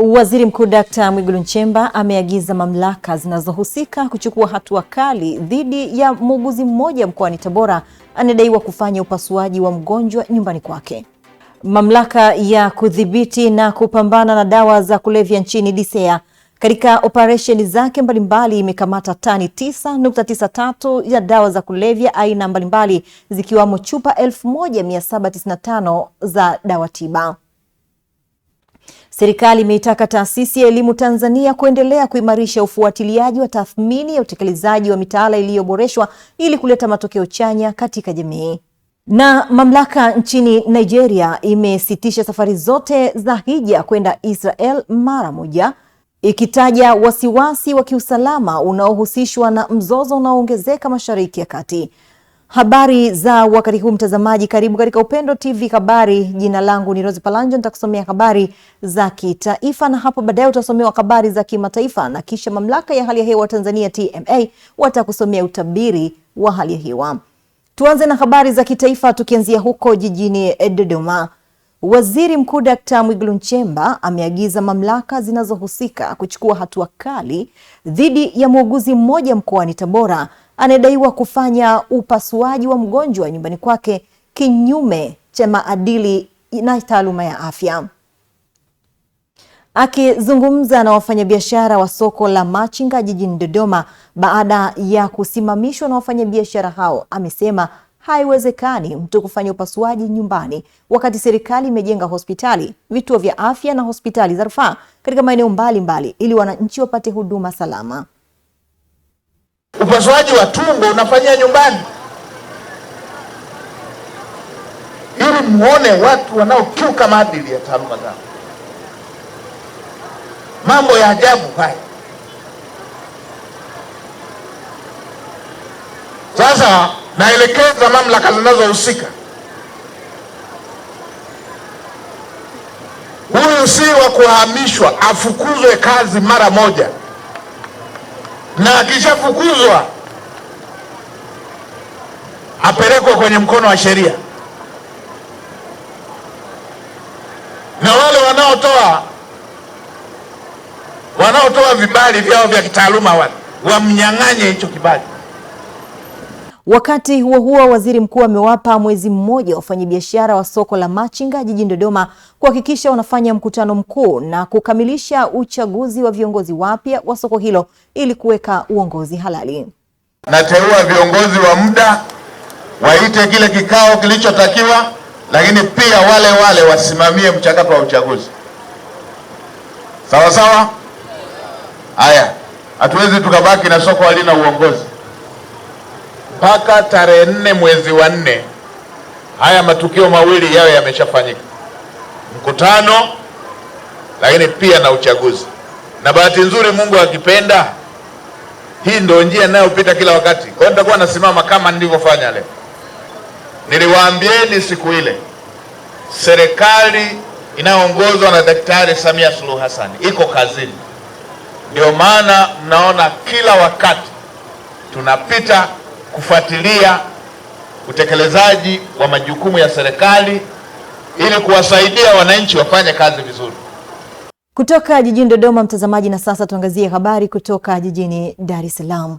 Waziri Mkuu Dr. Mwigulu Nchemba ameagiza mamlaka zinazohusika kuchukua hatua kali dhidi ya muuguzi mmoja mkoani Tabora anadaiwa kufanya upasuaji wa mgonjwa nyumbani kwake. Mamlaka ya kudhibiti na kupambana na dawa za kulevya nchini DCEA katika operesheni zake mbalimbali imekamata tani 9.93 ya dawa za kulevya aina mbalimbali zikiwamo chupa 1795 za dawa tiba. Serikali imeitaka Taasisi ya Elimu Tanzania kuendelea kuimarisha ufuatiliaji wa tathmini ya utekelezaji wa mitaala iliyoboreshwa ili kuleta matokeo chanya katika jamii. Na mamlaka nchini Nigeria imesitisha safari zote za hija kwenda Israel mara moja, ikitaja wasiwasi wa kiusalama unaohusishwa na mzozo unaoongezeka Mashariki ya Kati. Habari za wakati huu mtazamaji, karibu katika Upendo TV habari. Jina langu ni Rose Palanjo, nitakusomea habari za kitaifa na hapo baadaye utasomewa habari za kimataifa na kisha mamlaka ya hali ya hewa Tanzania TMA watakusomea utabiri wa hali ya hewa. Tuanze na habari za kitaifa tukianzia huko jijini Dodoma. Waziri Mkuu Dr. Mwigulu Nchemba ameagiza mamlaka zinazohusika kuchukua hatua kali dhidi ya muuguzi mmoja mkoani Tabora anadaiwa kufanya upasuaji wa mgonjwa nyumbani kwake kinyume cha maadili na taaluma ya afya. Akizungumza na wafanyabiashara wa soko la Machinga jijini Dodoma baada ya kusimamishwa na wafanyabiashara hao, amesema haiwezekani mtu kufanya upasuaji nyumbani wakati serikali imejenga hospitali, vituo vya afya na hospitali za rufaa katika maeneo mbalimbali ili wananchi wapate huduma salama. Upasuaji wa tumbo unafanyia nyumbani ili muone watu wanaokiuka maadili ya taaluma zao. Mambo ya ajabu haya. Sasa naelekeza mamlaka zinazohusika, huyu si wa kuhamishwa, afukuzwe kazi mara moja, na akishafukuzwa apelekwe kwenye mkono wa sheria. Na wale wanaotoa vibali vyao vya kitaaluma wamnyang'anye hicho kibali. Wakati huo huo, waziri mkuu amewapa mwezi mmoja wafanyabiashara wa soko la Machinga jijini Dodoma kuhakikisha wanafanya mkutano mkuu na kukamilisha uchaguzi wa viongozi wapya wa soko hilo ili kuweka uongozi halali. Nateua viongozi wa muda, waite kile kikao kilichotakiwa, lakini pia wale wasimamie mchakato wa uchaguzi. Sawa sawa? Haya, hatuwezi tukabaki na soko halina uongozi. Mpaka tarehe 4 mwezi wa 4 haya matukio mawili yawe yameshafanyika: mkutano, lakini pia na uchaguzi. Na bahati nzuri, Mungu akipenda, hii ndio njia ninayopita kila wakati. Kwa hiyo nitakuwa nasimama kama nilivyofanya leo. Niliwaambieni siku ile, serikali inayoongozwa na Daktari Samia Suluhu Hassan iko kazini. Ndio maana mnaona kila wakati tunapita kufuatilia utekelezaji wa majukumu ya serikali ili kuwasaidia wananchi wafanye kazi vizuri. Kutoka jijini Dodoma mtazamaji, na sasa tuangazie habari kutoka jijini Dar es Salaam.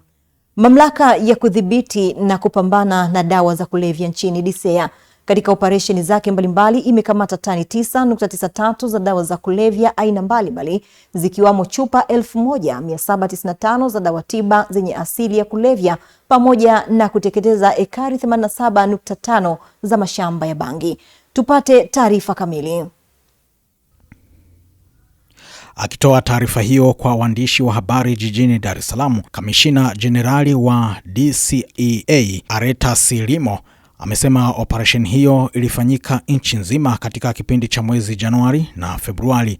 Mamlaka ya kudhibiti na kupambana na dawa za kulevya nchini DCEA katika operesheni zake mbalimbali imekamata tani 9.93 za dawa za kulevya aina mbalimbali zikiwamo chupa 1795 za dawa tiba zenye asili ya kulevya pamoja na kuteketeza ekari 87.5 za mashamba ya bangi. Tupate taarifa kamili. Akitoa taarifa hiyo kwa waandishi wa habari jijini Dar es Salaam, Kamishina Jenerali wa DCEA Areta Silimo amesema operesheni hiyo ilifanyika nchi nzima katika kipindi cha mwezi Januari na Februari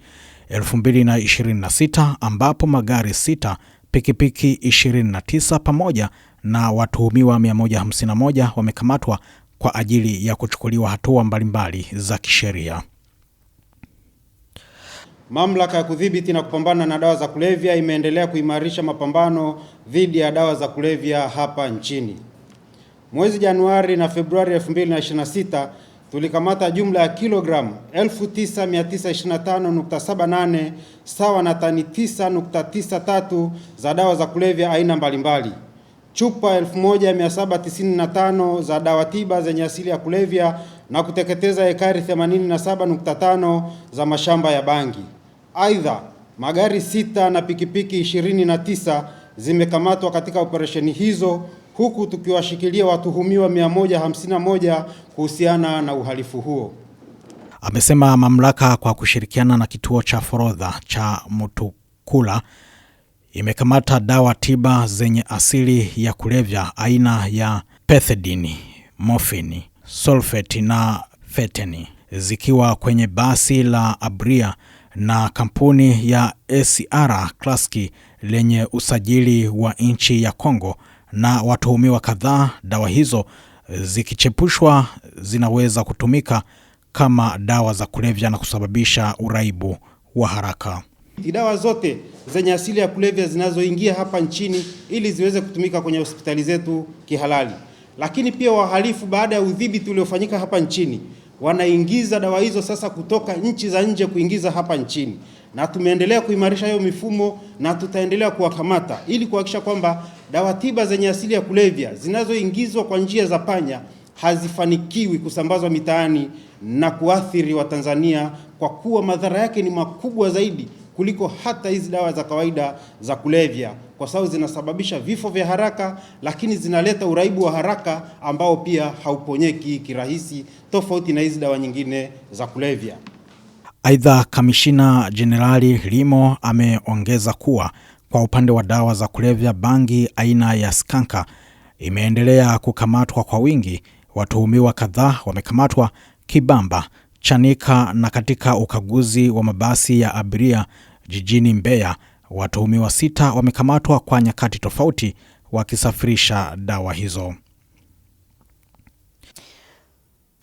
2026 ambapo magari 6, pikipiki 29 pamoja na watuhumiwa 151 wamekamatwa kwa ajili ya kuchukuliwa hatua mbalimbali za kisheria. Mamlaka ya kudhibiti na kupambana na dawa za kulevya imeendelea kuimarisha mapambano dhidi ya dawa za kulevya hapa nchini. Mwezi Januari na Februari 2026 tulikamata jumla ya kilogramu 9925.78 sawa na tani 9.93 za dawa za kulevya aina mbalimbali, chupa 1795 za dawa tiba zenye asili ya kulevya na kuteketeza ekari 87.5 za mashamba ya bangi. Aidha, magari 6 na pikipiki 29 zimekamatwa katika operesheni hizo, huku tukiwashikilia watuhumiwa 151 kuhusiana na uhalifu huo. Amesema mamlaka kwa kushirikiana na kituo cha forodha cha Mutukula imekamata dawa tiba zenye asili ya kulevya aina ya pethidine, morphine, sulfate na fentanyl zikiwa kwenye basi la abiria na kampuni ya SR Classic lenye usajili wa nchi ya Kongo, na watuhumiwa kadhaa. Dawa hizo zikichepushwa zinaweza kutumika kama dawa za kulevya na kusababisha uraibu wa haraka. Dawa zote zenye asili ya kulevya zinazoingia hapa nchini ili ziweze kutumika kwenye hospitali zetu kihalali. Lakini pia wahalifu, baada ya udhibiti uliofanyika hapa nchini, wanaingiza dawa hizo sasa kutoka nchi za nje kuingiza hapa nchini, na tumeendelea kuimarisha hiyo mifumo na tutaendelea kuwakamata ili kuhakikisha kwamba dawa tiba zenye asili ya kulevya zinazoingizwa kwa njia za panya hazifanikiwi kusambazwa mitaani na kuathiri Watanzania, kwa kuwa madhara yake ni makubwa zaidi kuliko hata hizi dawa za kawaida za kulevya, kwa sababu zinasababisha vifo vya haraka, lakini zinaleta uraibu wa haraka ambao pia hauponyeki kirahisi, tofauti na hizi dawa nyingine za kulevya. Aidha, Kamishina Jenerali Limo ameongeza kuwa kwa upande wa dawa za kulevya, bangi aina ya skanka imeendelea kukamatwa kwa wingi. Watuhumiwa kadhaa wamekamatwa Kibamba, Chanika na katika ukaguzi wa mabasi ya abiria jijini Mbeya, watuhumiwa 6 wamekamatwa kwa nyakati tofauti wakisafirisha dawa hizo.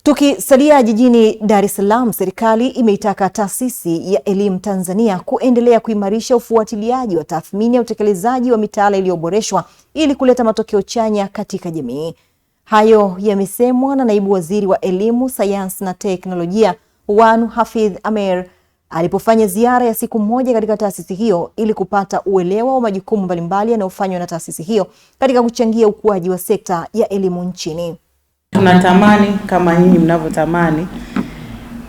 Tukisalia jijini Dar es Salaam, serikali imeitaka Taasisi ya Elimu Tanzania kuendelea kuimarisha ufuatiliaji wa tathmini ya utekelezaji wa mitaala iliyoboreshwa ili kuleta matokeo chanya katika jamii. Hayo yamesemwa na Naibu Waziri wa Elimu, Sayansi na Teknolojia, Wanu Hafidh Amer, alipofanya ziara ya siku moja katika taasisi hiyo ili kupata uelewa wa majukumu mbalimbali yanayofanywa na taasisi hiyo katika kuchangia ukuaji wa sekta ya elimu nchini. Tunatamani kama nyinyi mnavyotamani.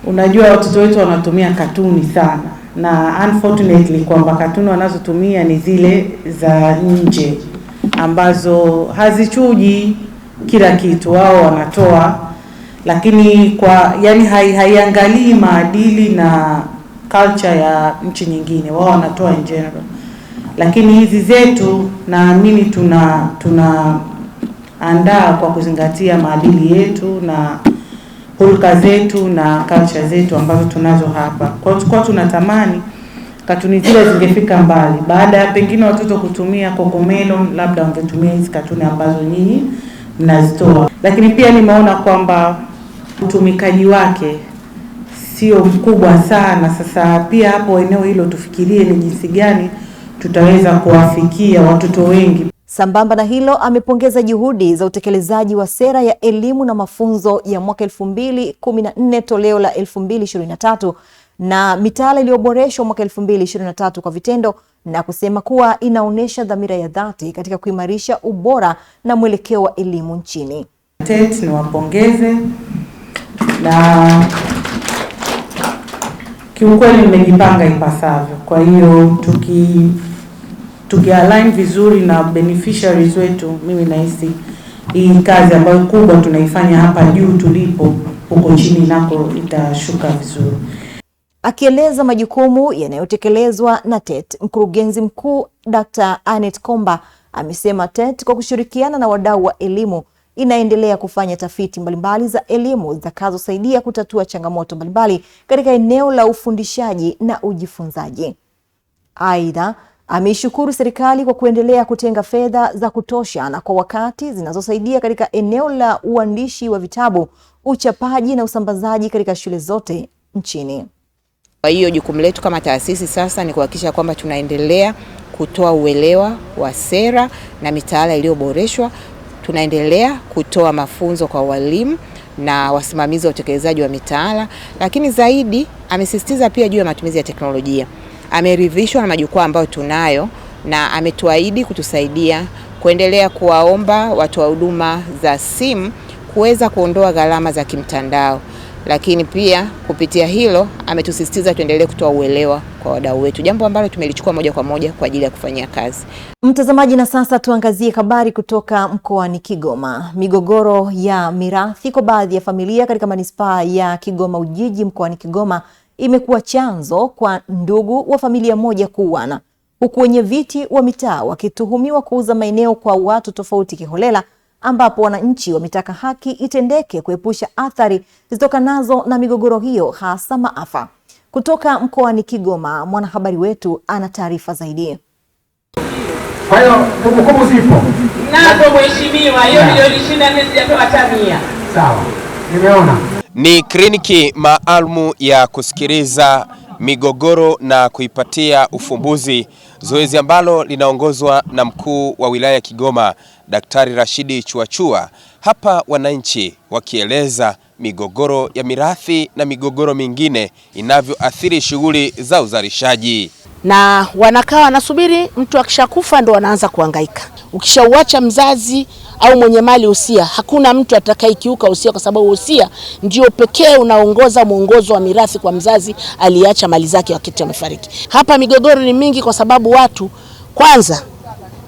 Unajua watoto wetu wanatumia katuni sana, na unfortunately kwamba katuni wanazotumia ni zile za nje ambazo hazichuji kila kitu, wao wanatoa, lakini haiangalii maadili na culture ya nchi nyingine, wao wanatoa in general. Lakini hizi zetu naamini tuna andaa kwa kuzingatia maadili yetu na hulka zetu na culture zetu ambazo tunazo hapa. Kwa tunatamani katuni zile zingefika mbali. Baada ya pengine watoto kutumia Cocomelon, labda wangetumia hizi katuni ambazo nyinyi mnazitoa. Lakini pia nimeona kwamba utumikaji wake sio mkubwa sana. Sasa pia hapo eneo hilo tufikirie ni jinsi gani tutaweza kuwafikia watoto wengi. Sambamba na hilo, amepongeza juhudi za utekelezaji wa sera ya elimu na mafunzo ya mwaka 2014 toleo la 2023 na mitaala iliyoboreshwa mwaka 2023 kwa vitendo, na kusema kuwa inaonesha dhamira ya dhati katika kuimarisha ubora na mwelekeo wa elimu nchini. Niwapongeze, na kiukweli mmejipanga ipasavyo. Kwa hiyo tukialign vizuri na beneficiaries wetu, mimi nahisi hii kazi ambayo kubwa tunaifanya hapa juu tulipo, huko chini nako itashuka vizuri. Akieleza majukumu yanayotekelezwa na TET, mkurugenzi mkuu Dr. Anet Komba amesema TET kwa kushirikiana na wadau wa elimu inaendelea kufanya tafiti mbalimbali za elimu zitakazosaidia kutatua changamoto mbalimbali katika eneo la ufundishaji na ujifunzaji. Aidha, ameishukuru serikali kwa kuendelea kutenga fedha za kutosha na kwa wakati zinazosaidia katika eneo la uandishi wa vitabu, uchapaji na usambazaji katika shule zote nchini. Kwa hiyo jukumu letu kama taasisi sasa ni kuhakikisha kwamba tunaendelea kutoa uelewa wa sera na mitaala iliyoboreshwa. Tunaendelea kutoa mafunzo kwa walimu na wasimamizi wa utekelezaji wa mitaala, lakini zaidi amesisitiza pia juu ya matumizi ya teknolojia. Ameridhishwa na majukwaa ambayo tunayo na ametuahidi kutusaidia kuendelea kuwaomba watu wa huduma za simu kuweza kuondoa gharama za kimtandao. Lakini pia kupitia hilo ametusisitiza tuendelee kutoa uelewa kwa wadau wetu, jambo ambalo tumelichukua moja kwa moja kwa ajili ya kufanyia kazi. Mtazamaji, na sasa tuangazie habari kutoka mkoani Kigoma. Migogoro ya mirathi kwa baadhi ya familia katika manispaa ya Kigoma Ujiji mkoani Kigoma imekuwa chanzo kwa ndugu wa familia moja kuuana, huku wenye viti wa mitaa wakituhumiwa kuuza maeneo kwa watu tofauti kiholela, ambapo wananchi wametaka haki itendeke kuepusha athari zitokanazo na migogoro hiyo, hasa maafa. Kutoka mkoani Kigoma, mwanahabari wetu ana taarifa zaidi. Kwa hiyo kumbukumbu zipo. Napo mheshimiwa, hiyo milioni 24 sijapewa hata 100. Sawa. Nimeona. Ni kliniki maalumu ya kusikiliza migogoro na kuipatia ufumbuzi, zoezi ambalo linaongozwa na mkuu wa wilaya ya Kigoma Daktari Rashidi Chuachua. Hapa wananchi wakieleza migogoro ya mirathi na migogoro mingine inavyoathiri shughuli za uzalishaji. Na wanakaa wanasubiri mtu akishakufa ndo wanaanza kuhangaika. Ukishauacha mzazi au mwenye mali usia, hakuna mtu atakayekiuka usia, kwa sababu usia ndio pekee unaongoza mwongozo wa mirathi kwa mzazi aliacha mali zake wakati amefariki. Hapa migogoro ni mingi kwa sababu watu, kwanza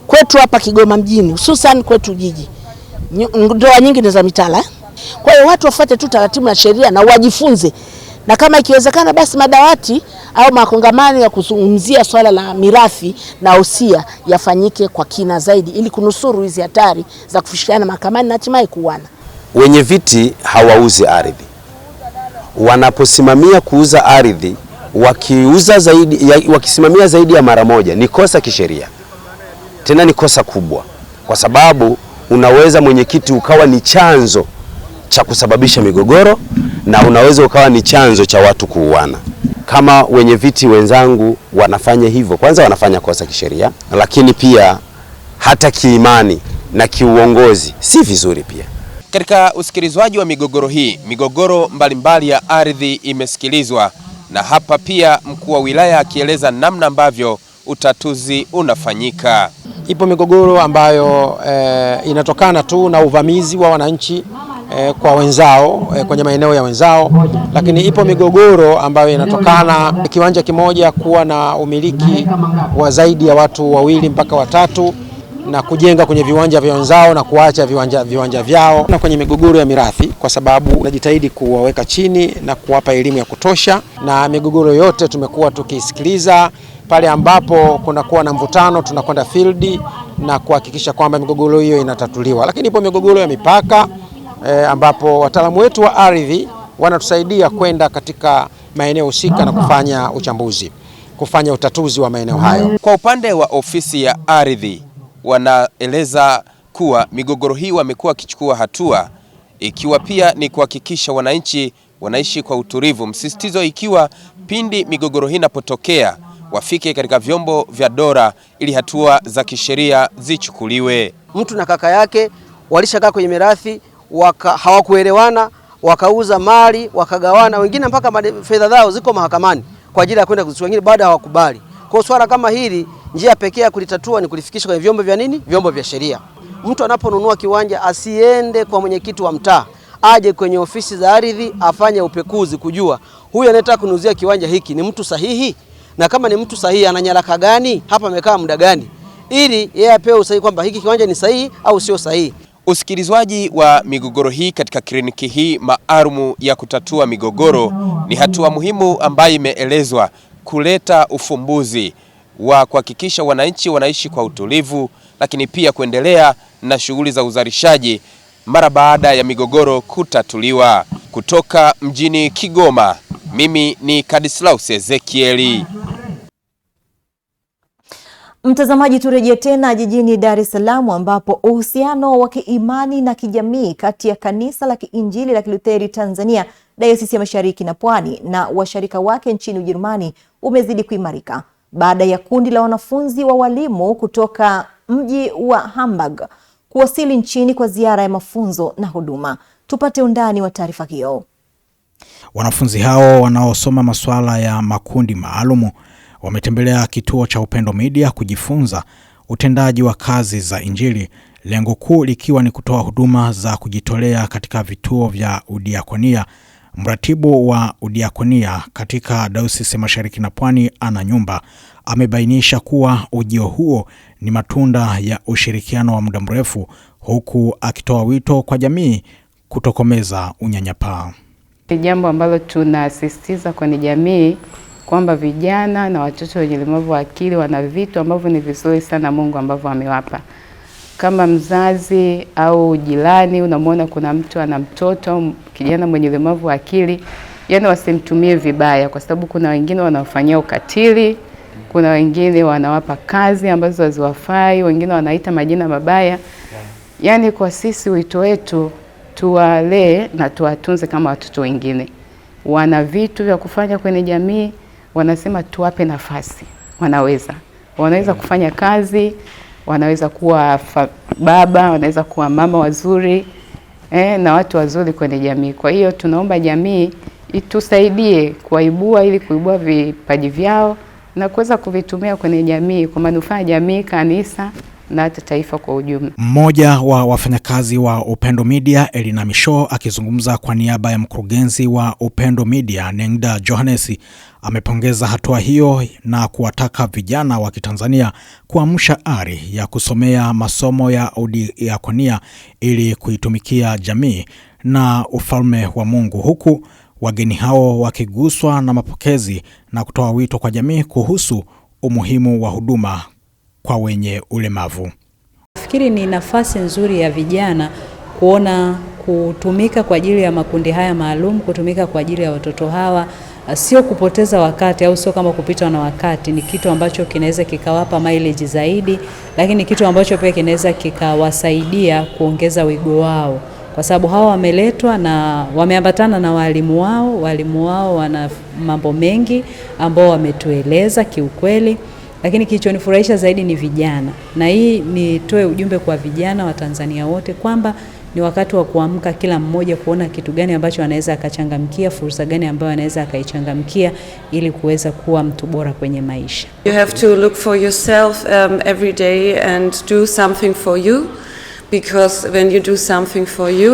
kwetu hapa Kigoma mjini, hususan kwetu jiji, ndoa nyingi ni za mitala. Kwa hiyo watu wafuate tu taratibu na sheria na wajifunze, na kama ikiwezekana basi madawati au makongamano ya kuzungumzia swala la mirathi na usia yafanyike kwa kina zaidi, ili kunusuru hizi hatari za kufikishana mahakamani na hatimaye kuuana. Wenye viti hawauzi ardhi. Wanaposimamia kuuza ardhi, wakisimamia zaidi ya mara moja, ni kosa kisheria. Tena ni kosa kubwa, kwa sababu unaweza mwenyekiti ukawa ni chanzo cha kusababisha migogoro, na unaweza ukawa ni chanzo cha watu kuuana. Kama wenye viti wenzangu wanafanya hivyo, kwanza wanafanya kosa kisheria, lakini pia hata kiimani na kiuongozi si vizuri pia. Katika usikilizwaji wa migogoro hii, migogoro mbalimbali ya ardhi imesikilizwa, na hapa pia mkuu wa wilaya akieleza namna ambavyo utatuzi unafanyika. Ipo migogoro ambayo inatokana tu na uvamizi wa wananchi kwa wenzao kwenye maeneo ya wenzao, lakini ipo migogoro ambayo inatokana kiwanja kimoja kuwa na umiliki wa zaidi ya watu wawili mpaka watatu na kujenga kwenye viwanja vya wenzao na kuacha viwanja vyao. Na kwenye migogoro ya mirathi, kwa sababu tunajitahidi kuwaweka chini na kuwapa elimu ya kutosha, na migogoro yote tumekuwa tukisikiliza. Pale ambapo kunakuwa na mvutano tunakwenda field na kuhakikisha kwamba migogoro hiyo inatatuliwa. Lakini ipo migogoro ya mipaka ambapo wataalamu wetu wa ardhi wanatusaidia kwenda katika maeneo husika na kufanya uchambuzi, kufanya utatuzi wa maeneo hayo. Kwa upande wa ofisi ya ardhi, wanaeleza kuwa migogoro hii wamekuwa wakichukua hatua, ikiwa pia ni kuhakikisha wananchi wanaishi kwa utulivu, msisitizo ikiwa pindi migogoro hii inapotokea wafike katika vyombo vya dola ili hatua za kisheria zichukuliwe. Mtu na kaka yake walishakaa kwenye mirathi, hawakuelewana, wakauza mali, wakagawana, wengine mpaka fedha zao ziko mahakamani kwa ajili ya kwenda kuzichukua, wengine baada hawakubali. Kwa swala kama hili, njia pekee ya kulitatua ni kulifikisha kwenye vyombo vya nini? Vyombo vya sheria. Mtu anaponunua kiwanja asiende kwa mwenyekiti wa mtaa, aje kwenye ofisi za ardhi afanye upekuzi kujua huyu anataka kunuzia kiwanja hiki ni mtu sahihi, na kama ni mtu sahihi ana nyaraka gani, hapa amekaa muda gani, ili yeye apewe usahihi kwamba hiki kiwanja ni sahihi au sio sahihi. Usikilizwaji wa migogoro hii katika kliniki hii maalumu ya kutatua migogoro ni hatua muhimu ambayo imeelezwa kuleta ufumbuzi wa kuhakikisha wananchi wanaishi kwa utulivu, lakini pia kuendelea na shughuli za uzalishaji mara baada ya migogoro kutatuliwa. Kutoka mjini Kigoma, mimi ni Kadislaus Ezekieli. Mtazamaji, turejea tena jijini Dar es Salaam, ambapo uhusiano wa kiimani na kijamii kati ya Kanisa la Kiinjili la Kilutheri Tanzania, Dayosisi ya Mashariki na Pwani na washirika wake nchini Ujerumani umezidi kuimarika baada ya kundi la wanafunzi wa walimu kutoka mji wa Hamburg kuwasili nchini kwa ziara ya mafunzo na huduma. Tupate undani wa taarifa hiyo. Wanafunzi hao wanaosoma masuala ya makundi maalumu wametembelea kituo cha Upendo Media kujifunza utendaji wa kazi za Injili, lengo kuu likiwa ni kutoa huduma za kujitolea katika vituo vya udiakonia. Mratibu wa udiakonia katika Dayosisi Mashariki na Pwani, Ana Nyumba, amebainisha kuwa ujio huo ni matunda ya ushirikiano wa muda mrefu, huku akitoa wito kwa jamii kutokomeza unyanyapaa. Jambo ambalo tunasisitiza kwenye jamii kwamba vijana na watoto wenye ulemavu wa akili wana vitu ambavyo ni vizuri sana Mungu ambavyo amewapa. Kama mzazi au jirani unamwona kuna mtu ana mtoto au kijana mwenye ulemavu wa akili, yani wasimtumie vibaya, kwa sababu kuna wengine wanawafanyia ukatili, kuna wengine wanawapa kazi ambazo haziwafai, wengine wanaita majina mabaya. Yani kwa sisi wito wetu tuwalee na tuwatunze kama watoto wengine. Wana vitu vya kufanya kwenye jamii, wanasema tuwape nafasi. Wanaweza kufanya kazi, wanaweza kuwa baba, wanaweza kuwa mama wazuri, na watu wazuri kwenye jamii. Kwa hiyo tunaomba jamii itusaidie kuwaibua ili kuibua vipaji vyao na kuweza kuvitumia kwenye jamii kwa manufaa ya jamii, kanisa na hata taifa kwa ujumla. Mmoja wa wafanyakazi wa Upendo Media, Elina Misho, akizungumza kwa niaba ya mkurugenzi wa Upendo Media, Nengda Johannes, amepongeza hatua hiyo na kuwataka vijana wa Kitanzania kuamsha ari ya kusomea masomo ya udiakonia ili kuitumikia jamii na ufalme wa Mungu, huku wageni hao wakiguswa na mapokezi na kutoa wito kwa jamii kuhusu umuhimu wa huduma kwa wenye ulemavu. Nafikiri ni nafasi nzuri ya vijana kuona kutumika kwa ajili ya makundi haya maalum, kutumika kwa ajili ya watoto hawa, sio kupoteza wakati au sio kama kupitwa na wakati. Ni kitu ambacho kinaweza kikawapa mileage zaidi, lakini kitu ambacho pia kinaweza kikawasaidia kuongeza wigo wao, kwa sababu hawa wameletwa na wameambatana na walimu wao. Walimu wao wana mambo mengi ambao wametueleza kiukweli, lakini kilichonifurahisha zaidi ni vijana. Na hii nitoe ujumbe kwa vijana wa Tanzania wote kwamba ni wakati wa kuamka, kila mmoja kuona kitu gani ambacho anaweza akachangamkia, fursa gani ambayo anaweza akaichangamkia ili kuweza kuwa mtu bora kwenye maisha. You have to look for yourself every day and do something for you, because when you do something for you,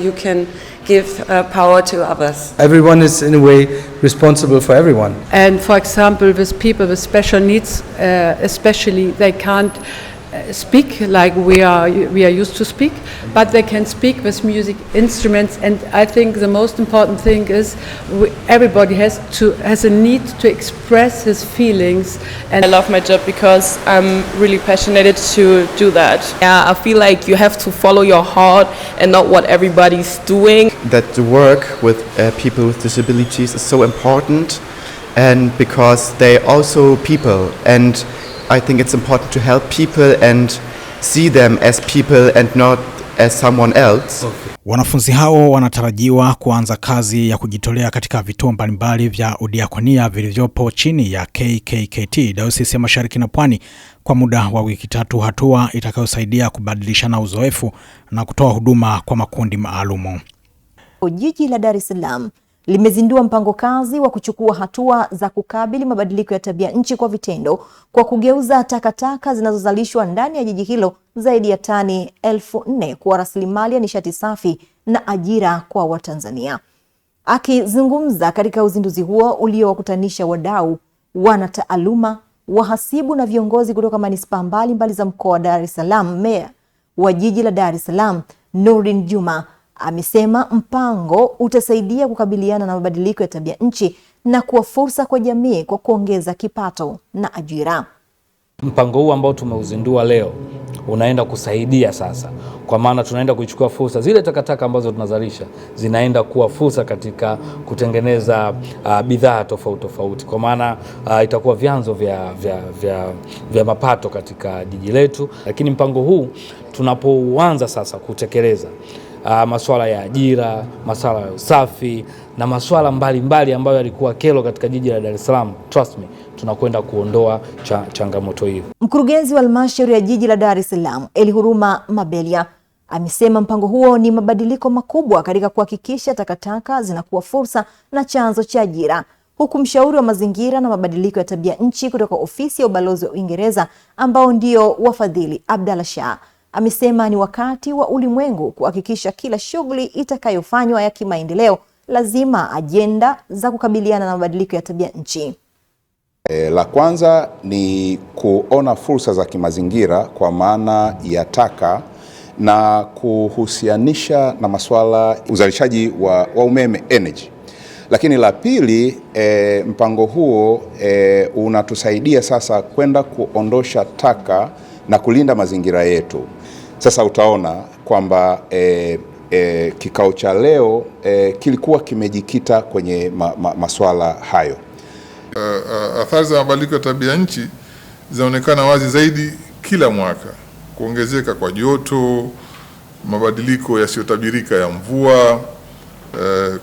you can give power to others. Everyone is in a way responsible for everyone. And for example, with people with special needs, especially they can't speak like we are used to speak, but they can speak with music instruments. And I think the most important thing is everybody has a need to express his feelings. And I love my job because I'm really passionate to do that. Yeah, I feel like you have to follow your heart and not what everybody's doing. That the work with people with disabilities is so important, and because they also people, and I think it's important to help people and see them as people and not as someone else. Wanafunzi hao wanatarajiwa kuanza kazi ya kujitolea katika vituo mbalimbali vya udiakonia vilivyopo chini ya KKKT Dayosisi ya Mashariki na Pwani kwa muda wa wiki 3, hatua itakayosaidia kubadilishana uzoefu na kutoa huduma kwa makundi maalumu. Jiji la Dar es Salaam limezindua mpango kazi wa kuchukua hatua za kukabili mabadiliko ya tabia nchi kwa vitendo kwa kugeuza takataka zinazozalishwa ndani ya jiji hilo zaidi ya tani 4,000 kuwa rasilimali ya nishati safi na ajira kwa Watanzania. Akizungumza katika uzinduzi huo uliowakutanisha wadau, wanataaluma, wahasibu na viongozi kutoka manispaa mbalimbali za mkoa wa Dar es Salaam, meya wa jiji la Dar es Salaam Nurdin Juma amesema mpango utasaidia kukabiliana na mabadiliko ya tabia nchi na kuwa fursa kwa jamii kwa kuongeza kipato na ajira. Mpango huu ambao tumeuzindua leo unaenda kusaidia sasa, kwa maana tunaenda kuchukua fursa zile takataka ambazo tunazalisha, zinaenda kuwa fursa katika kutengeneza bidhaa tofauti tofauti, kwa maana itakuwa vyanzo vya mapato katika jiji letu. Lakini mpango huu tunapoanza sasa kutekeleza masuala ya ajira, masuala ya usafi na masuala mbalimbali ambayo yalikuwa kero katika jiji la Dar es Salaam, trust me, tunakwenda kuondoa changamoto hiyo. Mkurugenzi wa halmashauri ya jiji la Dar es Salaam Elihuruma Mabelia Amesema mpango huo ni mabadiliko makubwa katika kuhakikisha takataka zinakuwa fursa na chanzo cha ajira. Huku mshauri wa mazingira na mabadiliko ya tabia nchi kutoka ofisi ya ubalozi wa Uingereza ambao ndio wafadhili, Abdalla Shah, amesema ni wakati wa ulimwengu kuhakikisha kila shughuli itakayofanywa ya kimaendeleo lazima ajenda za kukabiliana na mabadiliko ya tabia nchi. La kwanza ni kuona fursa za kimazingira kwa maana ya taka na kuhusianisha na masuala uzalishaji wa umeme energy. Lakini la pili, mpango huo unatusaidia sasa kwenda kuondosha taka na kulinda mazingira yetu. Sasa utaona kwamba kikao cha leo kilikuwa kimejikita kwenye masuala hayo. Athari za mabadiliko ya tabia nchi zinaonekana wazi zaidi kila mwaka. Kuongezeka kwa joto, mabadiliko yasiyotabirika ya mvua.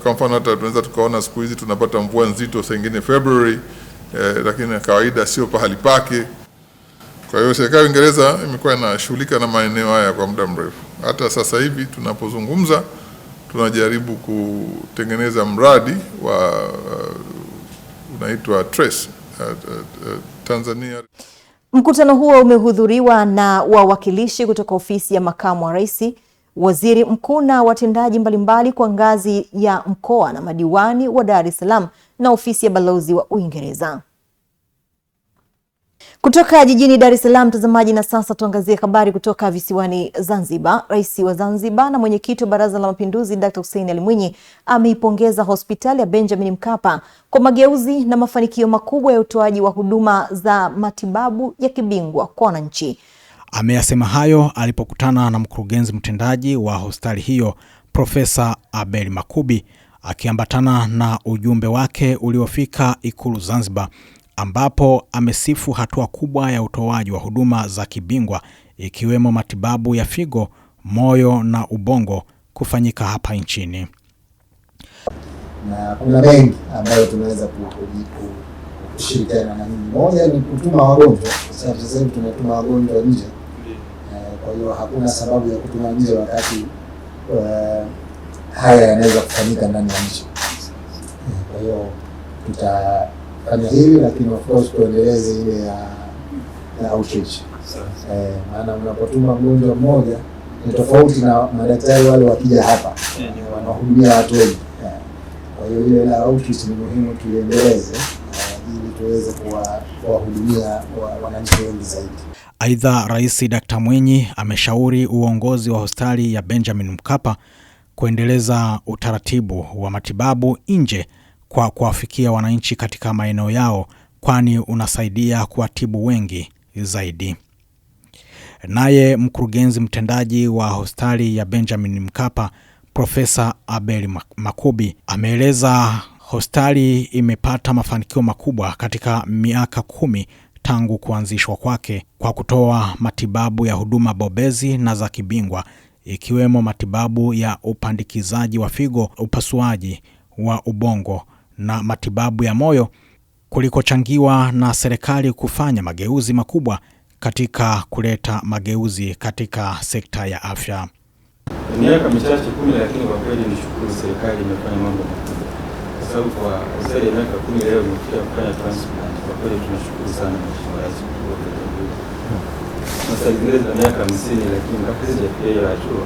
Kwa mfano hata tunaweza tukaona siku hizi tunapata mvua nzito saa nyingine February, lakini kawaida sio pahali pake. Kwa hiyo serikali ya Uingereza imekuwa inashughulika na maeneo haya kwa muda mrefu. Hata sasa hivi tunapozungumza tunajaribu kutengeneza mradi wa unaitwa TRACE Tanzania. Mkutano huo umehudhuriwa na wawakilishi kutoka ofisi ya makamu wa rais, waziri mkuu na watendaji mbalimbali kwa ngazi ya mkoa na madiwani wa Dar es Salaam na ofisi ya balozi wa Uingereza. Kutoka jijini Dar es Salaam, mtazamaji, na sasa tuangazie habari kutoka visiwani Zanzibar. Rais wa Zanzibar na mwenyekiti wa Baraza la Mapinduzi Dr. Hussein Ali Mwinyi ameipongeza hospitali ya Benjamin Mkapa kwa mageuzi na mafanikio makubwa ya utoaji wa huduma za matibabu ya kibingwa kwa wananchi. Ameyasema hayo alipokutana na mkurugenzi mtendaji wa hospitali hiyo Profesa Abel Makubi akiambatana na ujumbe wake uliofika Ikulu Zanzibar, ambapo amesifu hatua kubwa ya utoaji wa huduma za kibingwa ikiwemo matibabu ya figo, moyo na ubongo kufanyika hapa nchini. Na kuna mengi ambayo tunaweza kushirikiana na nyinyi. Moja ni kutuma wagonjwa. Sasa hivi tunatuma wagonjwa nje. Kwa hiyo hakuna sababu ya kutuma nje wakati haya yanaweza kufanyika ndani ya nchi. Kwa hiyo tutafanya hili, lakini of course tuendeleze ile ya outreach. Maana unapotuma mgonjwa mmoja ni tofauti na madaktari wale wakija hapa wanahudumia watu wengi. Kwa hiyo ile la outreach ni muhimu tuendeleze ili tuweze kuwahudumia wananchi wengi zaidi. Aidha, Rais Dr. Mwinyi ameshauri uongozi wa hospitali ya Benjamin Mkapa kuendeleza utaratibu wa matibabu nje kwa kuwafikia wananchi katika maeneo yao, kwani unasaidia kuwatibu wengi zaidi. Naye mkurugenzi mtendaji wa hospitali ya Benjamin Mkapa Profesa Abel Makubi ameeleza hospitali imepata mafanikio makubwa katika miaka 10 tangu kuanzishwa kwake kwa kutoa matibabu ya huduma bobezi na za kibingwa ikiwemo matibabu ya upandikizaji wa figo, upasuaji wa ubongo na matibabu ya moyo, kulikochangiwa na serikali kufanya mageuzi makubwa katika kuleta mageuzi katika sekta ya afya. Miaka michache 10, lakini kwa kweli nishukuru serikali imefanya mambo makubwa. Kwa sababu kwa zaidi ya miaka 10 leo imefikia kufanya transplant. Kwa kweli tunashukuru sana Mheshimiwa Rais kwa kutuongoza. Sasa ingine za miaka 50, lakini mpaka sasa hajafikia hiyo hatua.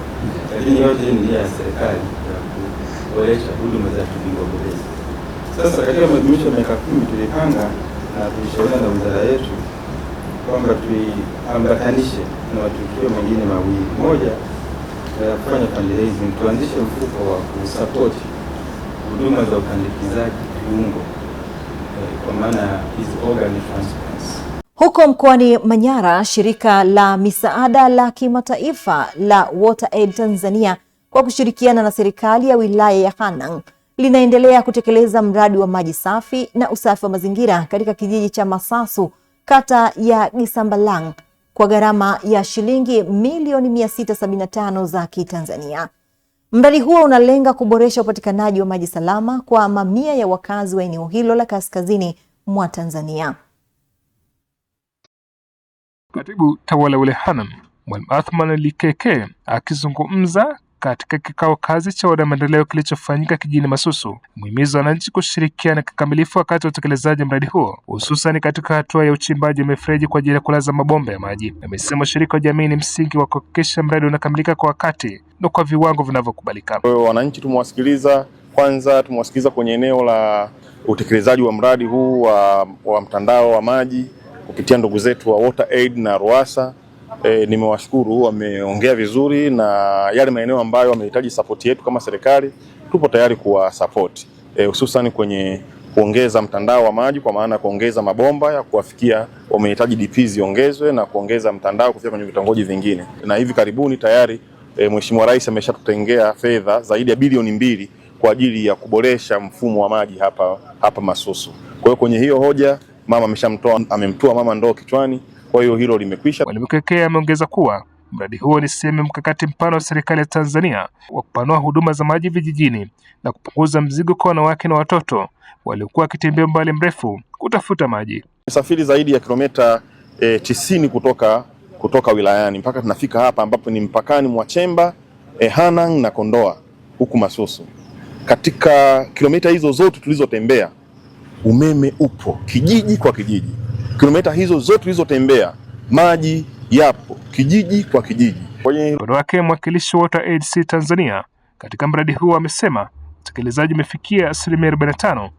Lakini yote ni nia ya serikali ya kuboresha huduma za kibingwa bobezi. Sasa katika maadhimisho ya miaka 10 tulipanga na tulishauriana na wizara yetu kwamba tuiambatanishe na matukio mengine mawili. Moja, kufanya fundraising, tuanzishe mfuko wa kusupport huduma za upandikizaji viungo kwa maana hizi organ transplants. Huko mkoani Manyara, shirika la misaada la kimataifa la WaterAid Tanzania kwa kushirikiana na serikali ya wilaya ya Hanang linaendelea kutekeleza mradi wa maji safi na usafi wa mazingira katika kijiji cha Masasu, kata ya Gisambalang, kwa gharama ya shilingi milioni 675 za Kitanzania. Mradi huo unalenga kuboresha upatikanaji wa maji salama kwa mamia ya wakazi wa eneo hilo la kaskazini mwa Tanzania. Katibu tawala ule Hanang Mwalimu Athman Likeke akizungumza katika kikao kazi cha wadau maendeleo kilichofanyika kijijini Masusu, muhimiza wananchi kushirikiana kikamilifu wakati wa utekelezaji mradi huo, hususan katika hatua ya uchimbaji wa mifereji kwa ajili ya kulaza mabomba ya maji. Amesema ushiriki wa jamii ni msingi wa kuhakikisha mradi unakamilika kwa wakati na kwa viwango vinavyokubalika. Kwa hiyo wananchi tumewasikiliza, kwanza tumewasikiliza kwenye eneo la utekelezaji wa mradi huu wa mtandao wa maji kupitia ndugu zetu wa WaterAid na RUWASA. Nimewashukuru, wameongea vizuri, na yale maeneo ambayo wamehitaji support yetu kama serikali tupo tayari kuwa support, hususan kwenye kuongeza mtandao wa maji, kwa maana kuongeza mabomba ya kuwafikia wamehitaji DP ziongezwe na kuongeza mtandao kufika kwenye vitongoji vingine. Na hivi karibuni tayari Mheshimiwa Rais ameshatutengea fedha zaidi ya bilioni 2 kwa ajili ya kuboresha mfumo wa maji hapa Masusu. Kwa hiyo kwenye hiyo hoja mama amemtoa mama ndoo kichwani. Kwa hiyo hilo limekwisha. Mwalimu Keke ameongeza kuwa mradi huo ni sehemu mkakati mpana wa serikali ya Tanzania wa kupanua huduma za maji vijijini na kupunguza mzigo kwa wanawake na watoto waliokuwa wakitembea mbali mrefu kutafuta maji. Safari zaidi ya kilomita 90 kutoka wilayani mpaka tunafika hapa ambapo ni mpakani mwa Chemba, Hanang na Kondoa huku Masusu. Katika kilomita hizo zote tulizotembea umeme upo kijiji kwa kijiji. Kilomita hizo zote tulizotembea maji yapo kijiji kwa kijiji. Upande wake mwakilishi wa WaterAid Tanzania katika mradi huu amesema utekelezaji umefikia 45%.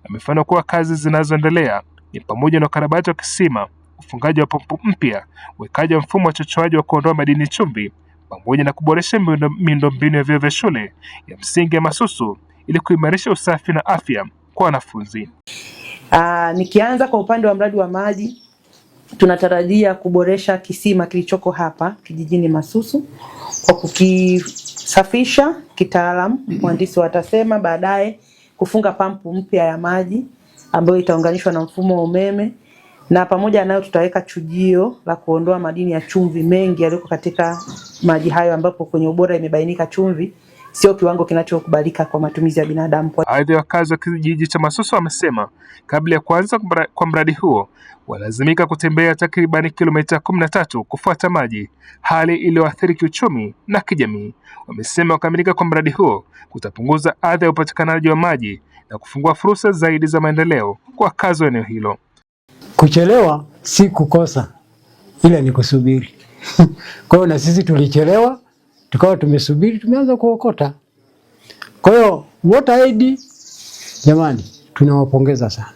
Amefanya kuwa kazi zinazoendelea ni pamoja na ukarabati wa kisima, ufungaji wa pompu mpya, uwekaji wa mfumo wa chochoaji wa kuondoa madini chumvi, pamoja na kuboresha miundombinu ya vyuo vya shule ya msingi ya Masusu ili kuimarisha usafi na afya kwa wanafunzi. Nikianza kwa upande wa mradi wa maji, tunatarajia kuboresha kisima kilichoko hapa kijijini Masusu kwa kukisafisha kitaalamu, mhandisi watasema, baadaye kufunga pampu mpya ya maji ambayo itaunganishwa na mfumo wa umeme, na pamoja nayo tutaweka chujio la kuondoa madini ya chumvi mengi yaliyoko katika maji hayo, ambapo kwenye ubora imebainika chumvi sio kiwango kinachokubalika kwa matumizi ya binadamu. Aidha, wakazi wa kijiji cha Masusu wamesema kabla ya kuanza kwa mradi huo walazimika kutembea takribani kilomita 13 kufuata maji, hali iliyoathiri kiuchumi na kijamii. Wamesema kukamilika kwa mradi huo kutapunguza adha ya upatikanaji wa maji na kufungua fursa zaidi za maendeleo kwa wakazi wa eneo hilo. Kuchelewa si kukosa, ila ni kusubiri. Kwa hiyo na sisi tulichelewa, tukawa tumesubiri, tumeanza kuokota. Kwa hiyo WaterAid, jamani, tunawapongeza sana.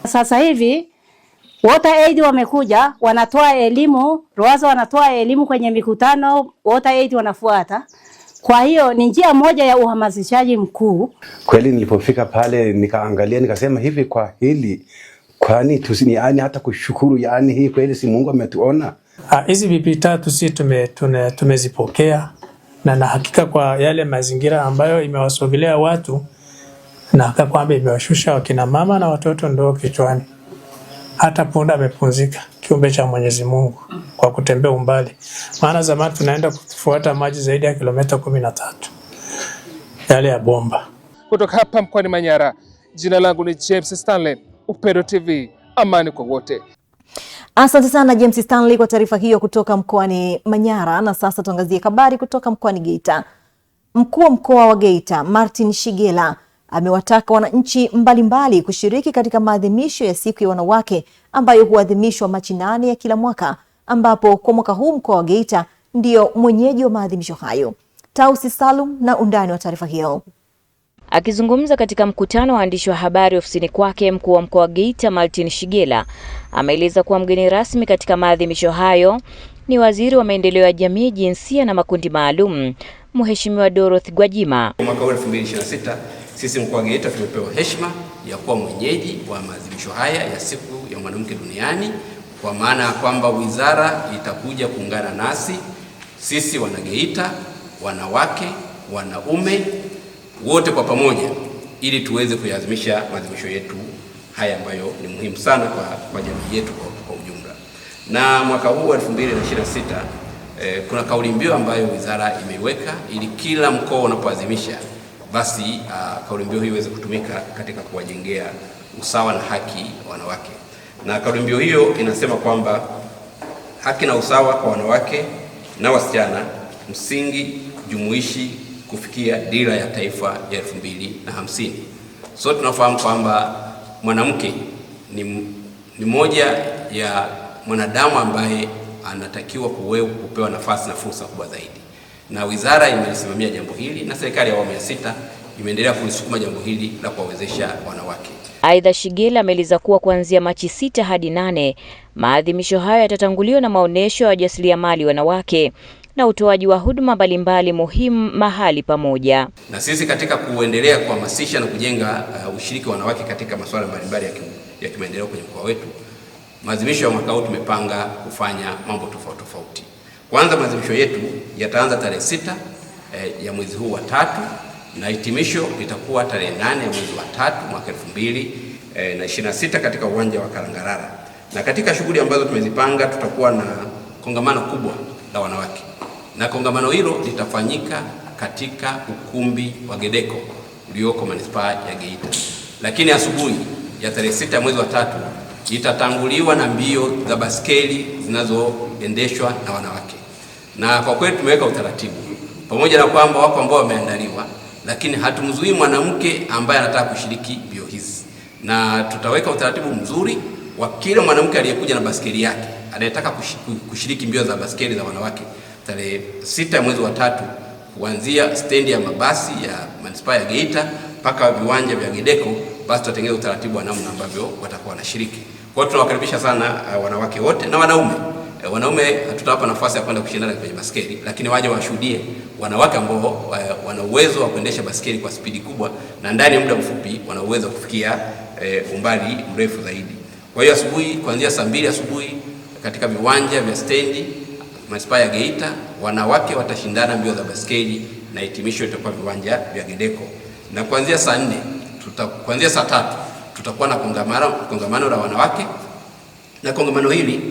Sasa hivi WaterAid wamekuja, wanatoa elimu, RUWASA wanatoa elimu kwenye mikutano, WaterAid wanafuata. Kwa hiyo ni njia moja ya uhamasishaji mkuu. Kweli nilipofika pale nikaangalia nikasema hivi, kwa hili kwani tusini hata kushukuru, hii kweli si Mungu ametuona. Hizi bibi tatu sisi tumezipokea na hakika kwa yale mazingira ambayo imewasogelea watu, na hakika kwamba imewashusha wakina mama na watoto ndoo kichwani. Hata punda amepunzika, kiumbe cha Mwenyezi Mungu, kwa kutembea umbali. Maana zamani tunaenda kufuata maji zaidi ya kilomita 13 yale ya bomba. Kutoka hapa mkoani Manyara, jina langu ni James Stanley, Upendo TV, amani kwa wote. Asante sana James Stanley kwa taarifa hiyo kutoka mkoani Manyara. Na sasa tuangazie habari kutoka mkoani Geita. Mkuu wa mkoa wa Geita Martin Shigela amewataka wananchi mbalimbali kushiriki katika maadhimisho ya siku ya wanawake ambayo huadhimishwa Machi 8 ya kila mwaka, ambapo kwa mwaka huu mkoa wa Geita ndio mwenyeji wa maadhimisho hayo. Tausi Salum na undani wa taarifa hiyo. Akizungumza katika mkutano wa waandishi wa habari ofisini kwake, mkuu wa mkoa wa Geita Martin Shigela ameeleza kuwa mgeni rasmi katika maadhimisho hayo ni waziri wa maendeleo ya jamii, jinsia na makundi maalum, Mheshimiwa Dorothy Gwajima. Mwaka 2026 sisi mkoa wa Geita tumepewa heshima ya kuwa mwenyeji wa maadhimisho haya ya siku ya mwanamke duniani, kwa maana ya kwamba wizara itakuja kuungana nasi sisi Wanageita, wanawake, wanaume wote kwa pamoja, ili tuweze kuyaadhimisha maadhimisho yetu haya ambayo ni muhimu sana kwa jamii yetu kwa ujumla. Na mwaka huu 2026 kuna kauli mbiu ambayo wizara imeiweka ili kila mkoa unapoadhimisha basi kauli mbiu hiyo iweze kutumika katika kuwajengea usawa na haki wanawake. Na kauli mbiu hiyo inasema kwamba haki na usawa kwa wanawake na wasichana msingi jumuishi kufikia dira ya taifa ya 2050. So tunafahamu kwamba mwanamke ni moja ya mwanadamu ambaye anatakiwa kupewa nafasi na fursa kubwa zaidi, na wizara imelisimamia jambo hili na serikali ya awamu ya 6 imeendelea kulisukuma jambo hili la kuwawezesha wanawake. Aidha, Shigela ameeleza kuwa kuanzia Machi 6 hadi 8 maadhimisho hayo yatatanguliwa na maonesho ya wajasiriamali wanawake na utoaji wa huduma mbalimbali muhimu mahali pamoja. Na sisi katika kuendelea kuhamasisha na kujenga ushiriki wa wanawake katika masuala mbalimbali ya kimaendeleo kwenye mkoa wetu, maadhimisho ya mwaka huu tumepanga kufanya mambo tofauti. Kwanza, maadhimisho yetu yataanza tarehe 6 ya mwezi huu wa 3 na hitimisho litakuwa tarehe 8 ya mwezi wa 3 mwaka 2026 katika uwanja wa Kalangarara. Na katika shughuli ambazo tumezipanga, tutakuwa na kongamano kubwa la wanawake, na kongamano hilo litafanyika katika ukumbi wa Gedeko ulioko manispaa ya Geita. Lakini asubuhi ya tarehe 6 ya mwezi wa 3 itatanguliwa na mbio za baskeli zinazoendeshwa na wanawake. Na kwa kweli tumeweka utaratibu, pamoja na kwamba wako ambao wameandaliwa, lakini hatumzuii mwanamke ambaye anataka kushiriki mbio hizi, na tutaweka utaratibu mzuri wa kila mwanamke aliyekuja na baskeli yake anayetaka kushiriki mbio za baskeli za wanawake tarehe 6 ya mwezi wa 3 kuanzia stendi ya mabasi ya manispaa ya Geita mpaka viwanja vya Gedeko, basi tutatengeneza utaratibu wa namna ambavyo watakuwa wanashiriki. Kwa hiyo tunawakaribisha sana wanawake wote na wanaume. Wanaume tutawapa nafasi ya kwenda kushindana kwenye baskeli, lakini waje washuhudie wanawake ambao wana uwezo wa kuendesha baskeli kwa spidi kubwa na ndani ya muda mfupi wana uwezo wa kufikia umbali mrefu zaidi. Kwa hiyo asubuhi, kuanzia saa 2 asubuhi katika viwanja vya stendi manispaa ya Geita, wanawake watashindana mbio za baskeli na hitimisho itakuwa viwanja vya Gedeko. Na kuanzia saa 4 kuanzia saa 3 tutakuwa na kongamano la wanawake, na kongamano hili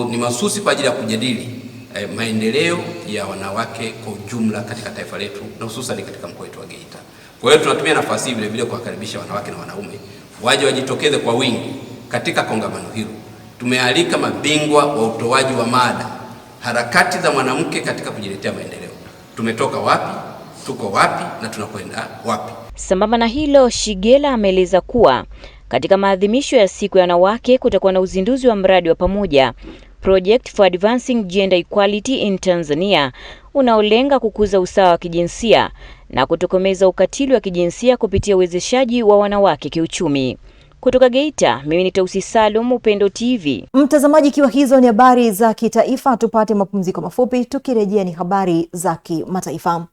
ni mahususi kwa ajili ya kujadili maendeleo ya wanawake kwa ujumla katika taifa letu na hususan katika mkoa wetu wa Geita. Kwa hiyo tunatumia nafasi hii vile vile kuwakaribisha wanawake na wanaume waje wajitokeze kwa wingi katika kongamano hilo. Tumealika mabingwa wa utoaji wa mada, harakati za mwanamke katika kujiletea maendeleo. Tumetoka wapi, tuko wapi na tunakwenda wapi. Sambamba na hilo, Shigela ameeleza kuwa katika maadhimisho ya siku ya wanawake kutakuwa na uzinduzi wa mradi wa pamoja Project for Advancing Gender Equality in Tanzania unaolenga kukuza usawa wa kijinsia na kutokomeza ukatili wa kijinsia kupitia uwezeshaji wa wanawake kiuchumi. Kutoka Geita, mimi ni Tausi Salum, Upendo TV. Mtazamaji, ikiwa hizo ni habari za kitaifa, tupate mapumziko mafupi, tukirejea ni habari za kimataifa.